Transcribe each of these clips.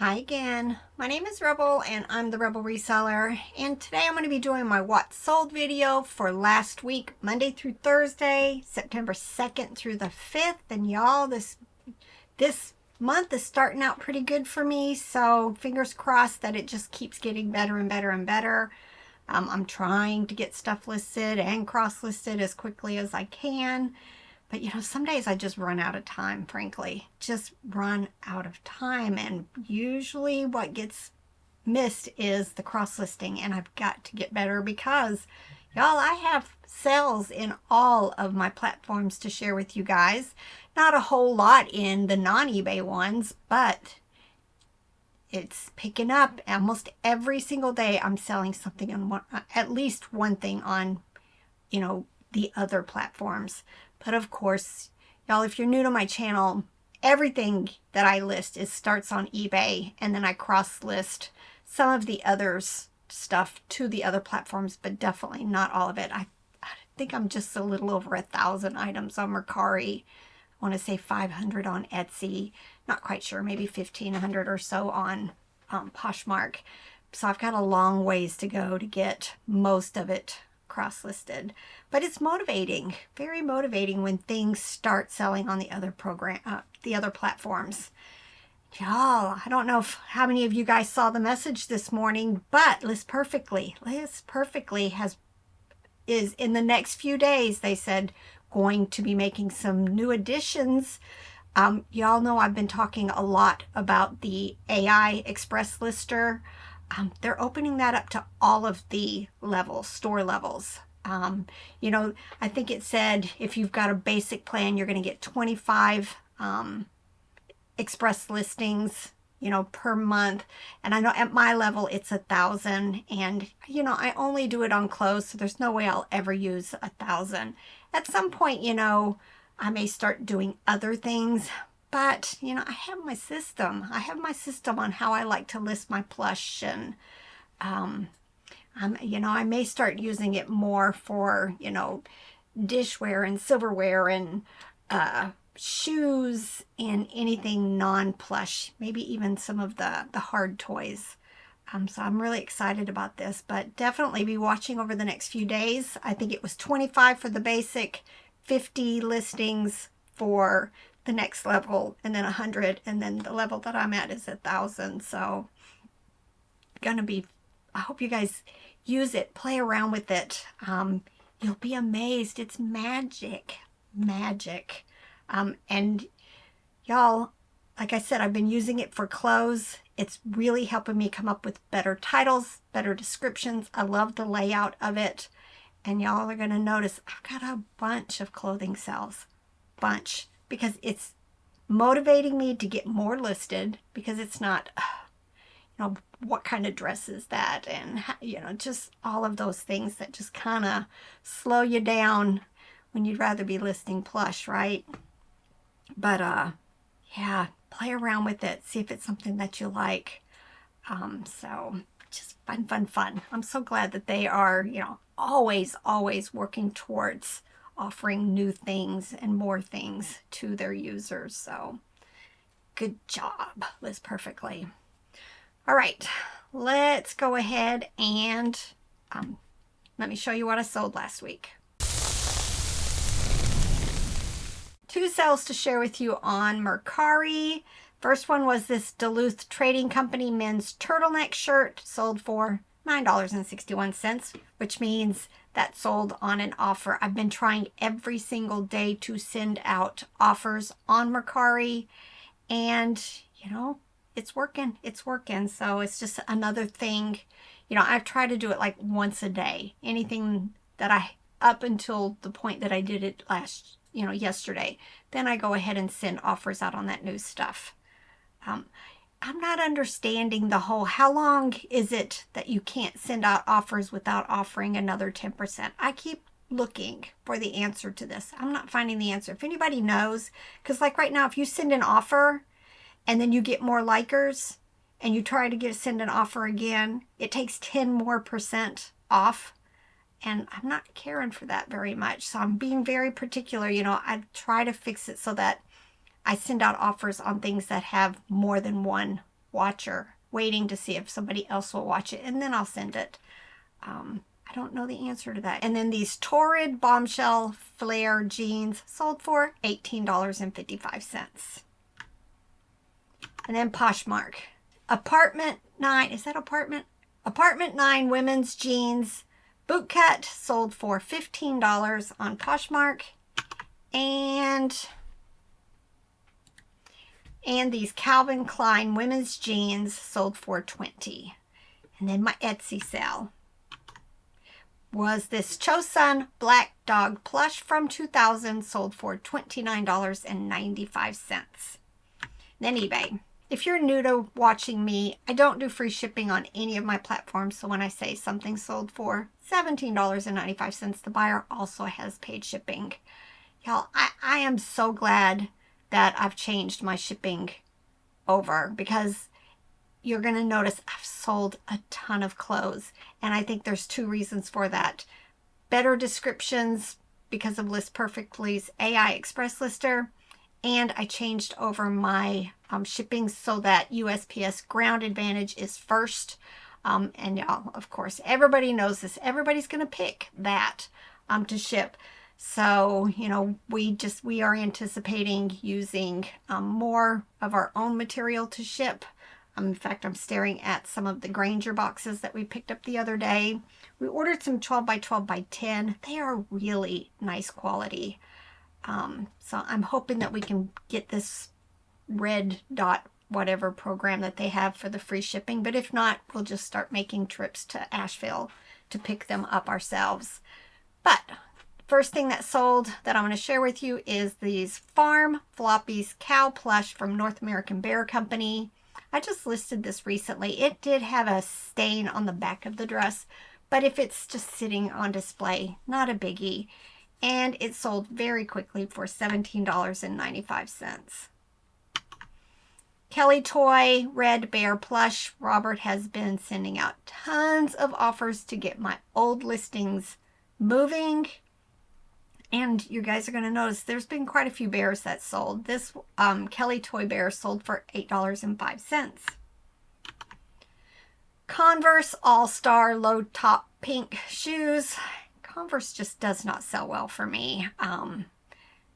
Hi again, my name is Rebel and I'm the Rebel Reseller, and today I'm going to be doing my What Sold video for last week, Monday through Thursday, September 2nd through the 5th. And y'all, this month is starting out pretty good for me, so fingers crossed that it just keeps getting better and better and better. I'm trying to get stuff listed and cross-listed as quickly as I can. But some days I just run out of time, frankly. Just run out of time. And usually what gets missed is the cross-listing. And I've got to get better because, y'all, I have sales in all of my platforms to share with you guys. Not a whole lot in the non-eBay ones, but it's picking up. Almost every single day I'm selling something on at least one thing on, the other platforms. But of course, y'all, if you're new to my channel, everything that I list starts on eBay, and then I cross-list some of the others stuff to the other platforms, but definitely not all of it. I think I'm just a little over 1,000 items on Mercari. I want to say 500 on Etsy. Not quite sure, maybe 1,500 or so on Poshmark. So I've got a long ways to go to get most of it cross-listed, but it's motivating, very motivating when things start selling on the other platforms. Y'all, I don't know how many of you guys saw the message this morning, but List Perfectly is in the next few days, they said, going to be making some new additions. Y'all know I've been talking a lot about the AI Express Lister. They're opening that up to all of the levels, store levels. I think it said if you've got a basic plan, you're going to get 25 express listings, per month. And I know at my level, it's 1,000. And, I only do it on clothes, so there's no way I'll ever use 1,000. At some point, I may start doing other things. But, I have my system. I have my system on how I like to list my plush. And, I may start using it more for, dishware and silverware and shoes and anything non-plush. Maybe even some of the hard toys. So I'm really excited about this. But definitely be watching over the next few days. I think it was 25 for the basic, 50 listings for the next level, and then 100, and then the level that I'm at is 1,000. So I hope you guys use it, play around with it. You'll be amazed. It's magic. And y'all, like I said, I've been using it for clothes. It's really helping me come up with better titles, better descriptions. I love the layout of it. And y'all are going to notice I've got a bunch of clothing sales. Because it's motivating me to get more listed, because it's not, what kind of dress is that? And, just all of those things that just kind of slow you down when you'd rather be listing plush, right? But, yeah, play around with it. See if it's something that you like. So just fun. I'm so glad that they are, always working towards offering new things and more things to their users. So good job, List Perfectly. All right, let's go ahead and let me show you what I sold last week. 2 sales to share with you on Mercari. First one was this Duluth Trading Company men's turtleneck shirt, sold for $9.61, which means that sold on an offer. I've been trying every single day to send out offers on Mercari, and it's working. So it's just another thing. I've tried to do it like once a day. Anything that up until the point that I did it yesterday, then I go ahead and send offers out on that new stuff. I'm not understanding the whole, how long is it that you can't send out offers without offering another 10%? I keep looking for the answer to this. I'm not finding the answer. If anybody knows, because like right now, if you send an offer and then you get more likers and you try to send an offer again, it takes 10% more off. And I'm not caring for that very much. So I'm being very particular. I try to fix it so that I send out offers on things that have more than one watcher, waiting to see if somebody else will watch it, and then I'll send it. I don't know the answer to that. And then these Torrid Bombshell Flare jeans sold for $18.55. And then Poshmark. Apartment 9, is that apartment? Apartment 9 women's jeans bootcut sold for $15 on Poshmark. And these Calvin Klein women's jeans sold for $20. And then my Etsy sale was this Chosun Black Dog plush from 2000, sold for $29.95. Then eBay. If you're new to watching me, I don't do free shipping on any of my platforms, so when I say something sold for $17.95, the buyer also has paid shipping. Y'all, I am so glad that I've changed my shipping over, because you're going to notice I've sold a ton of clothes, and I think there's 2 reasons for that. Better descriptions because of List Perfectly's AI Express Lister, and I changed over my shipping so that USPS Ground Advantage is first. And y'all, of course, everybody knows this. Everybody's going to pick that to ship. So, you know, we are anticipating using more of our own material to ship. In fact, I'm staring at some of the Granger boxes that we picked up the other day. We ordered some 12 by 12 by 10. They are really nice quality. So I'm hoping that we can get this red dot whatever program that they have for the free shipping. But if not, we'll just start making trips to Asheville to pick them up ourselves. But first thing that sold that I'm going to share with you is these Farm Floppies Cow Plush from North American Bear Company. I just listed this recently. It did have a stain on the back of the dress, but if it's just sitting on display, not a biggie. And it sold very quickly for $17.95. Kelly Toy Red Bear Plush. Robert has been sending out tons of offers to get my old listings moving. And you guys are going to notice there's been quite a few bears that sold. This Kelly Toy Bear sold for $8.05. Converse All-Star Low Top Pink Shoes. Converse just does not sell well for me.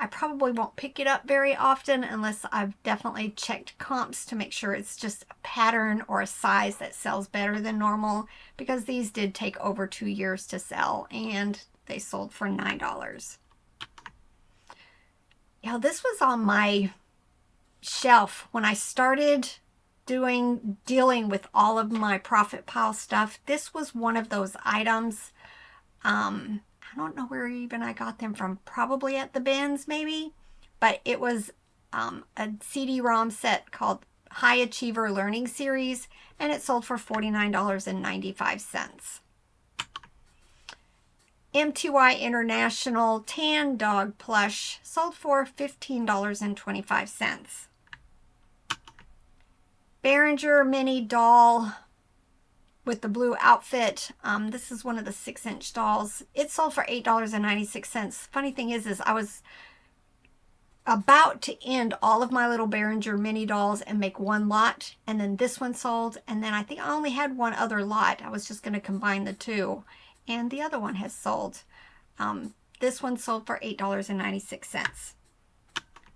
I probably won't pick it up very often unless I've definitely checked comps to make sure it's just a pattern or a size that sells better than normal, because these did take over 2 years to sell and they sold for $9. Yeah, this was on my shelf when I started dealing with all of my Profit Pile stuff. This was one of those items. I don't know where even I got them from. Probably at the bins, maybe. But it was a CD-ROM set called High Achiever Learning Series, and it sold for $49.95. MTY International Tan Dog Plush sold for $15.25. Behringer Mini Doll with the blue outfit. This is one of the 6-inch dolls. It sold for $8.96. Funny thing is I was about to end all of my little Behringer mini dolls and make one lot, and then this one sold, and then I think I only had one other lot. I was just going to combine the two, and the other one has sold. This one sold for $8.96.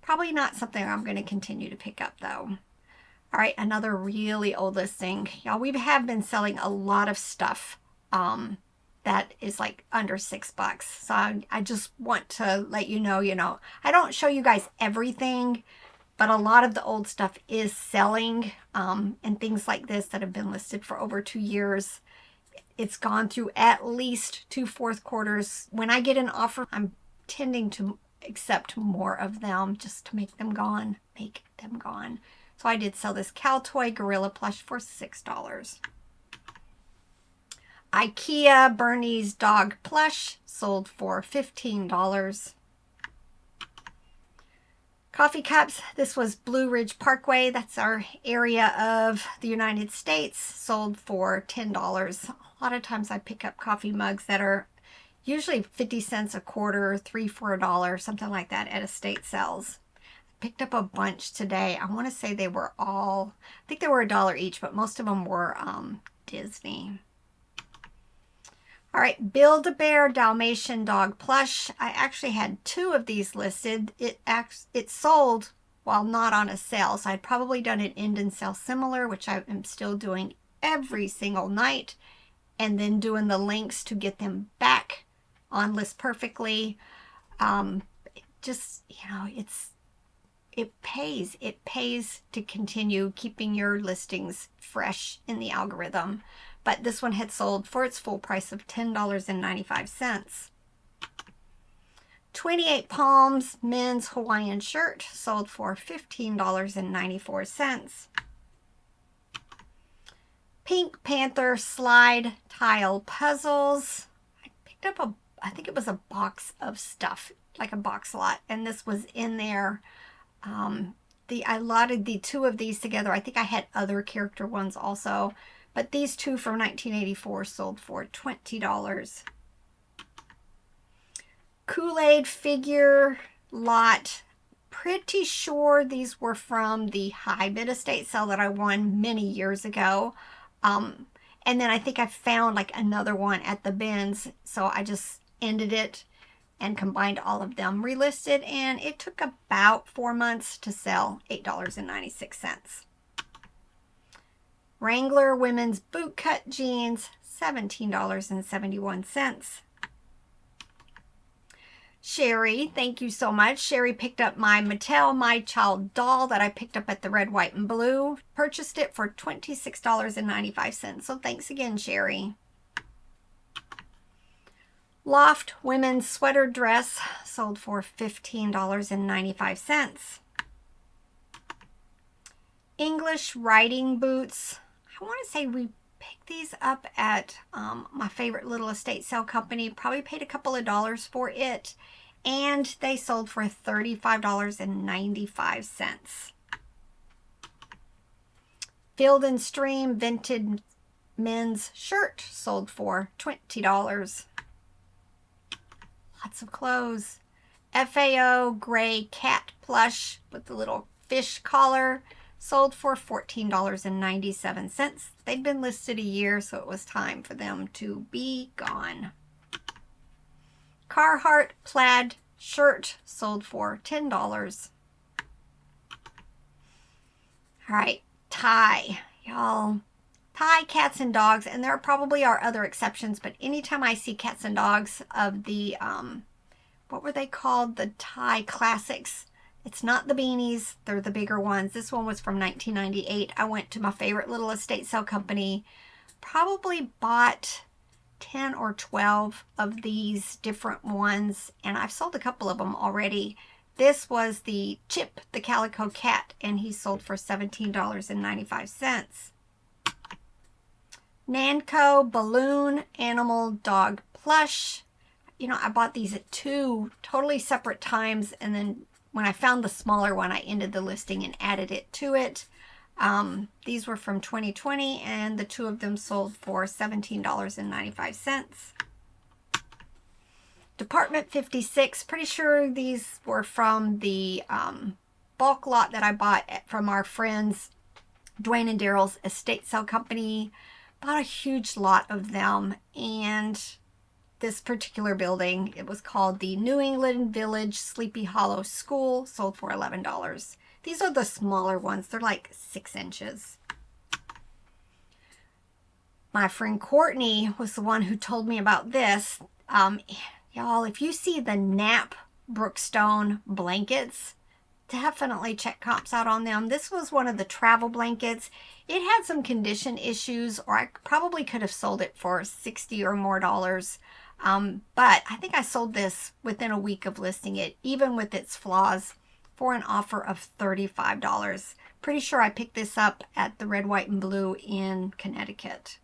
Probably not something I'm going to continue to pick up though. All right, another really old listing. Y'all, we have been selling a lot of stuff that is like under $6. So I just want to let you know, I don't show you guys everything, but a lot of the old stuff is selling, and things like this that have been listed for over 2 years. It's gone through at least 2 fourth quarters. When I get an offer, I'm tending to accept more of them just to make them gone. So I did sell this Cow Toy Gorilla Plush for $6. IKEA Bernese Dog Plush sold for $15. Coffee cups. This was Blue Ridge Parkway. That's our area of the United States. Sold for $10. A lot of times I pick up coffee mugs that are usually 50 cents a quarter, 3 for $1, something like that at estate sales. picked up a bunch today. I want to say they were all, I think they were $1 each, but most of them were Disney. All right, Build-A-Bear Dalmatian Dog Plush. I actually had 2 of these listed. It sold while not on a sale, so I'd probably done an end and sale similar, which I am still doing every single night, and then doing the links to get them back on list perfectly. Just, you know, it pays to continue keeping your listings fresh in the algorithm. But this one had sold for its full price of $10.95. 28 Palms men's Hawaiian shirt sold for $15.94. Pink Panther slide tile puzzles. I picked up I think it was a box of stuff, like a box lot, and this was in there. I lotted the 2 of these together. I think I had other character ones also, but these 2 from 1984 sold for $20. Kool-Aid figure lot. Pretty sure these were from the high bid estate sale that I won many years ago. And then I think I found like another one at the bins, so I just ended it and combined all of them, relisted, and it took about 4 months to sell, $8.96. Wrangler women's bootcut jeans, $17.71. Sherry, thank you so much. Sherry picked up my Mattel My Child doll that I picked up at the red, white, and blue. Purchased it for $26.95. So thanks again, Sherry. Loft women's sweater dress sold for $15.95. English riding boots. I want to say we picked these up at my favorite little estate sale company. Probably paid a couple of dollars for it, and they sold for $35.95. Field and Stream vintage men's shirt sold for $20. Lots of clothes. FAO gray cat plush with the little fish collar sold for $14.97. They'd been listed a year, so it was time for them to be gone. Carhartt plaid shirt sold for $10. All right, tie, y'all. Tie cats and dogs, and there probably are other exceptions, but anytime I see cats and dogs of the, what were they called? The tie classics. It's not the beanies, they're the bigger ones. This one was from 1998. I went to my favorite little estate sale company, probably bought 10 or 12 of these different ones, and I've sold a couple of them already. This was the Chip, the Calico Cat, and he sold for $17.95. Nanco Balloon Animal Dog Plush. You know, I bought these at 2 totally separate times, and then when I found the smaller one, I ended the listing and added it to it. These were from 2020, and the 2 of them sold for $17.95. Department 56, pretty sure these were from the bulk lot that I bought from our friends Dwayne and Daryl's estate sale company. Bought a huge lot of them, and this particular building, it was called the New England Village Sleepy Hollow School, sold for $11. These are the smaller ones. They're like 6 inches. My friend Courtney was the one who told me about this. Y'all, if you see the Nap Brookstone blankets, definitely check comps out on them. This was one of the travel blankets. It had some condition issues, or I probably could have sold it for $60 or more. But I think I sold this within a week of listing it, even with its flaws, for an offer of $35. Pretty sure I picked this up at the red, white, and blue in Connecticut.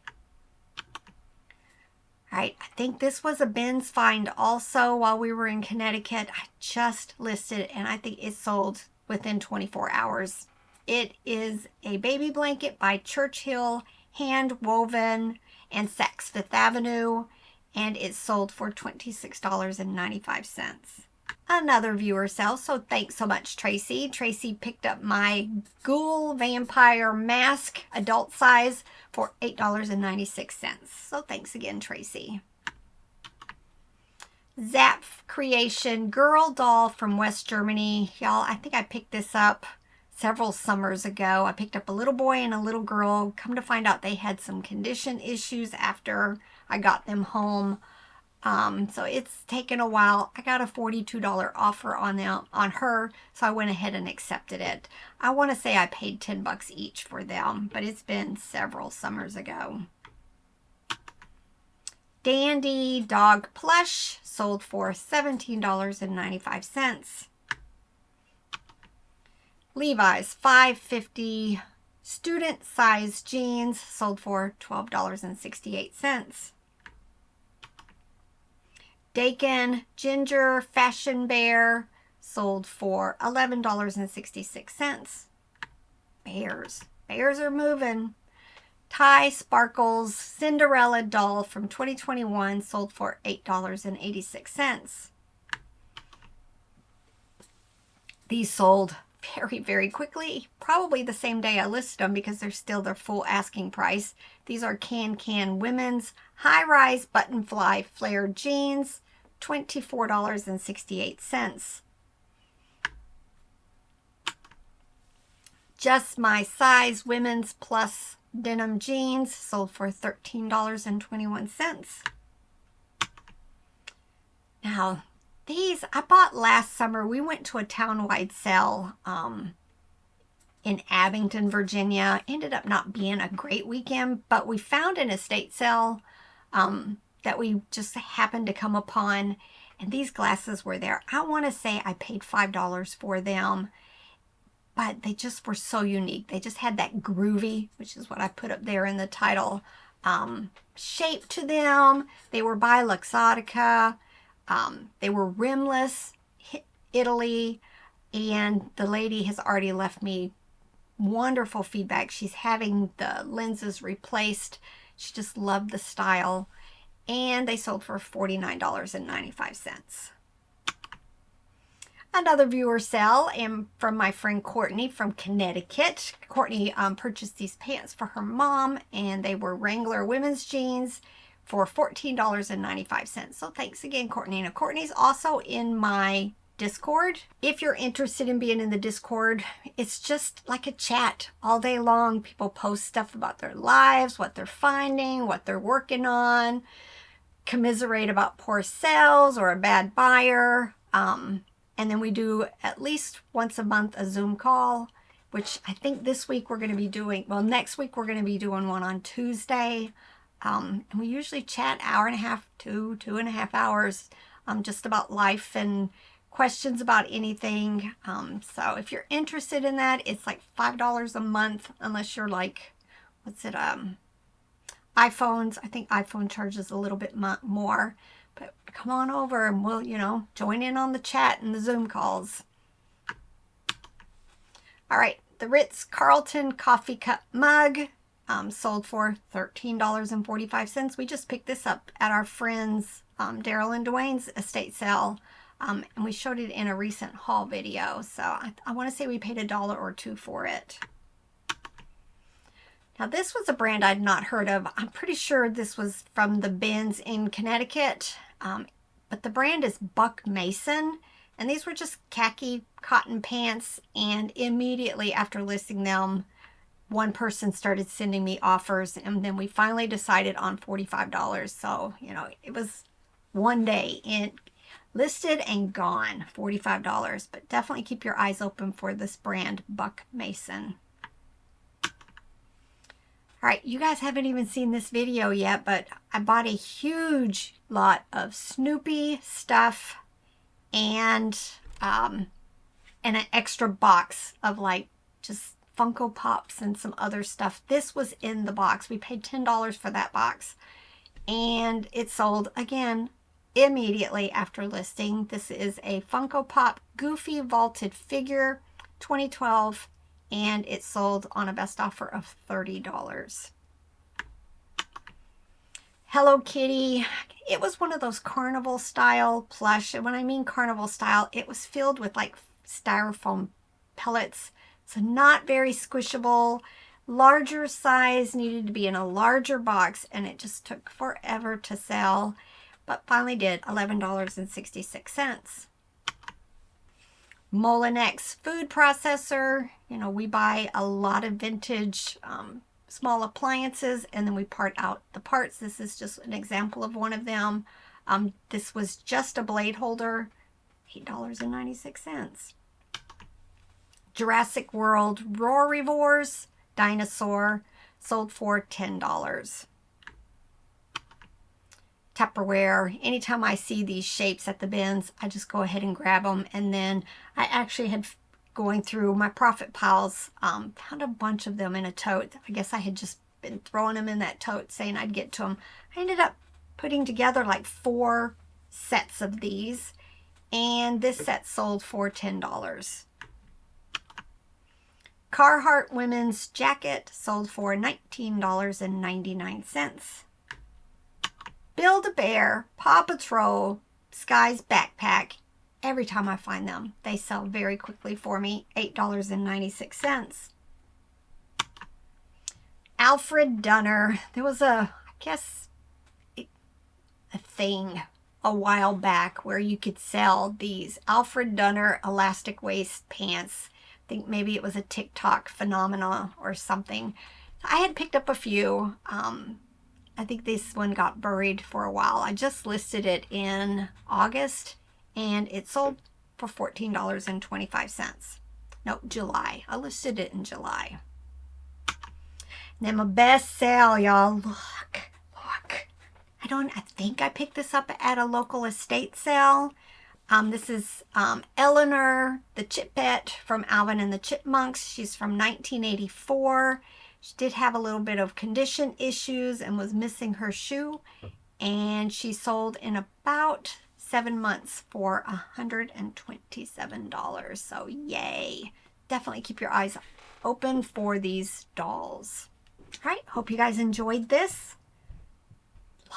All right, I think this was a Ben's find also while we were in Connecticut. I just listed it, and I think it sold within 24 hours. It is a baby blanket by Churchill, hand woven, and Saks Fifth Avenue, and it sold for $26.95. another viewer sale. So thanks so much, Tracy. Tracy picked up my Ghoul Vampire Mask adult size for $8.96. So thanks again, Tracy. Zap Creation Girl Doll from West Germany. Y'all, I think I picked this up several summers ago. I picked up a little boy and a little girl. Come to find out they had some condition issues after I got them home. So it's taken a while. I got a $42 offer on her, so I went ahead and accepted it. I want to say I paid 10 bucks each for them, but it's been several summers ago. Dandy Dog Plush sold for $17.95. Levi's 550 student size jeans sold for $12.68. Dakin Ginger Fashion Bear sold for $11.66. Bears are moving. Ty Sparkles Cinderella doll from 2021 sold for $8.86. These sold very, very quickly. Probably the same day I listed them because they're still their full asking price. These are Can Women's high-rise button fly flare jeans, $24.68. Just My Size Women's Plus denim jeans sold for $13.21. Now, these I bought last summer. We went to a town-wide sale in Abington, Virginia. Ended up not being a great weekend, but we found an estate sale that we just happened to come upon, and these glasses were there. I want to say I paid $5 for them, but they just were so unique. They just had that groovy, which is what I put up there in the title, shape to them. They were by Luxottica. They were rimless, Italy, and the lady has already left me wonderful feedback. She's having the lenses replaced. She just loved the style, and they sold for $49.95. Another viewer sale and from my friend Courtney from Connecticut. Courtney purchased these pants for her mom, and they were Wrangler women's jeans for $14.95. So thanks again, Courtney. Now, Courtney's also in my Discord. If you're interested in being in the Discord, it's just like a chat all day long. People post stuff about their lives, what they're finding, what they're working on, commiserate about poor sales or a bad buyer. And then we do at least once a month a Zoom call, which I think this week we're going to be doing, well, next week we're going to be doing one on Tuesday. And we usually chat hour and a half to 2.5 hours just about life and questions about anything. So if you're interested in that, it's like $5 a month, unless you're like, what's it, iPhones. I think iPhone charges a little bit more. But come on over and we'll, join in on the chat and the Zoom calls. All right, the Ritz-Carlton coffee cup mug sold for $13.45. We just picked this up at our friends Daryl and Dwayne's estate sale, and we showed it in a recent haul video. So I want to say we paid $1 or $2 for it. Now, this was a brand I'd not heard of. I'm pretty sure this was from the bins in Connecticut. But the brand is Buck Mason, and these were just khaki cotton pants, and immediately after listing them, one person started sending me offers, and then we finally decided on $45. So, it was one day in listed and gone, $45. But definitely keep your eyes open for this brand, Buck Mason. All right, you guys haven't even seen this video yet, but I bought a huge lot of Snoopy stuff and an extra box of like just Funko Pops and some other stuff. This was in the box. We paid $10 for that box, and it sold again immediately after listing. This is a Funko Pop Goofy Vaulted Figure 2012. And it sold on a best offer of $30. Hello Kitty. It was one of those carnival style plush. And when I mean carnival style, it was filled with like styrofoam pellets. So not very squishable. Larger size, needed to be in a larger box, and it just took forever to sell, but finally did. $11.66. Molinex food processor. You know, we buy a lot of vintage small appliances, and then we part out the parts. This is just an example of one of them. This was just a blade holder, $8.96. Jurassic World Roarivores dinosaur, sold for $10. Tupperware. Anytime I see these shapes at the bins, I just go ahead and grab them. And then I actually had, going through my profit piles, found a bunch of them in a tote. I guess I had just been throwing them in that tote saying I'd get to them. I ended up putting together like 4 sets of these, and this set sold for $10. Carhartt women's jacket sold for $19.99. Build-A-Bear, Paw Patrol, Sky's backpack. Every time I find them, they sell very quickly for me. $8.96. Alfred Dunner. There was I guess, a thing a while back where you could sell these Alfred Dunner elastic waist pants. I think maybe it was a TikTok phenomenon or something. I had picked up a few. I think this one got buried for a while. I just listed it in August, and it sold for $14.25. No, July. I listed it in July. And then my best sale, y'all. Look. I think I picked this up at a local estate sale. This is Eleanor, the Chip Pet from Alvin and the Chipmunks. She's from 1984. She did have a little bit of condition issues and was missing her shoe. And she sold in about 7 months for $127. So yay. Definitely keep your eyes open for these dolls. All right, hope you guys enjoyed this.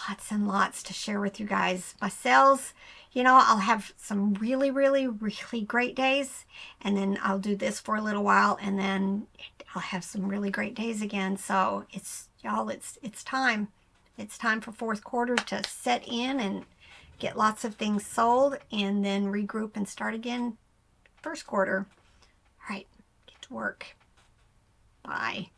Lots and lots to share with you guys. My sales, you know, I'll have some really, really, really great days, and then I'll do this for a little while, and then I'll have some really great days again. So it's, y'all, it's time. It's time for fourth quarter to set in and get lots of things sold, and then regroup and start again first quarter. All right, get to work. Bye.